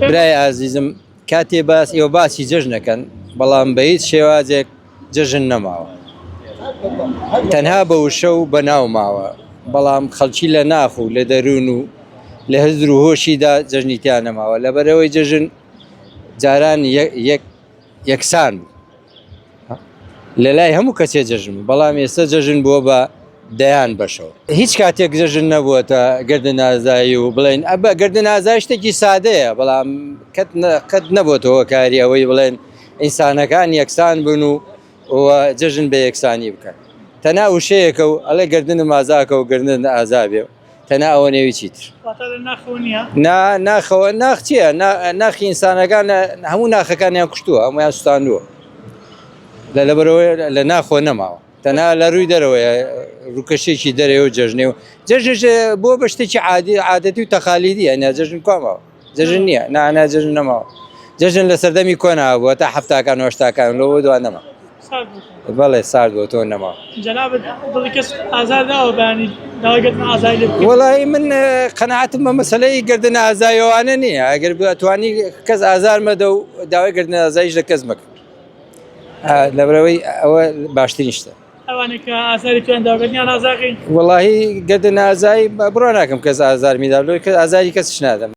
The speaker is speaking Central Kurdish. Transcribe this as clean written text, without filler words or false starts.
برای عزیزم کاتێ ئێوە باسی جەژنەکەن بەڵام بە هیچ شێوازێک جەژن نەماوە تەنها بە وشە و بەناو ماوە بەڵام خەڵکی لە ناخ و لە دەروون و لە هەزر و هۆشیدا جەژنیتیان نەماوە لەبەرەوەی جەژن جاران یەکسان بوو لە لای هەموو کەسێ جەژن بەڵام ئێستا جەژن بووە بە دەیان بەشەوە هیچ کاتێک جەژن نەبووەتە گردن ئازایی و بڵێن ئەبە گردن ئازای شتێکی سادەیە بەڵام قەت نەبووەتەوە کاری ئەوەی بڵێن ئینسانەکان یەکسان بن و جەژن بە یەکسانی بکەن تەنها وشەیەکە و ئەڵێ گردنم ئازاکە و گردن ئازابێ تەنها ئەوە نێوی چیتر ناخەوە ناخ چییە ناخی ئینسانەکان هەموو ناخەکانیان کوشتووە هەمویان سوستاندووە لەبەرەوەی لە ناخۆ نەماوە تەنها لە ڕووی دەرەوەی ڕووکەشێکی دەرەوە و جەژنێ و جەژن بۆ بە شتێکی عادەتی و تەخالیدی ئەنیا جەژن کوامەوە جەژن نییە نانا جەژن نەماوە جەژن لە سەردەمی کۆنا بووە تا هەفتاکان وەشتاکان لەوە دوان نەما بەڵێ سارد بۆ تۆ نەما وەڵی من قەناعەتم بە مەسەلەی گردن ئازایەوانە نییە ئەگەر بتوانی کەس ئازار مەدە و داوای گردن ئازاییش لە کەس مەکە لەبەرەوەی ئەوە باشترین شتە وەڵاهی گردن ئازایی بڕۆ ناکەم کەس ئازار میدا کە ئازاری کەسش نادەم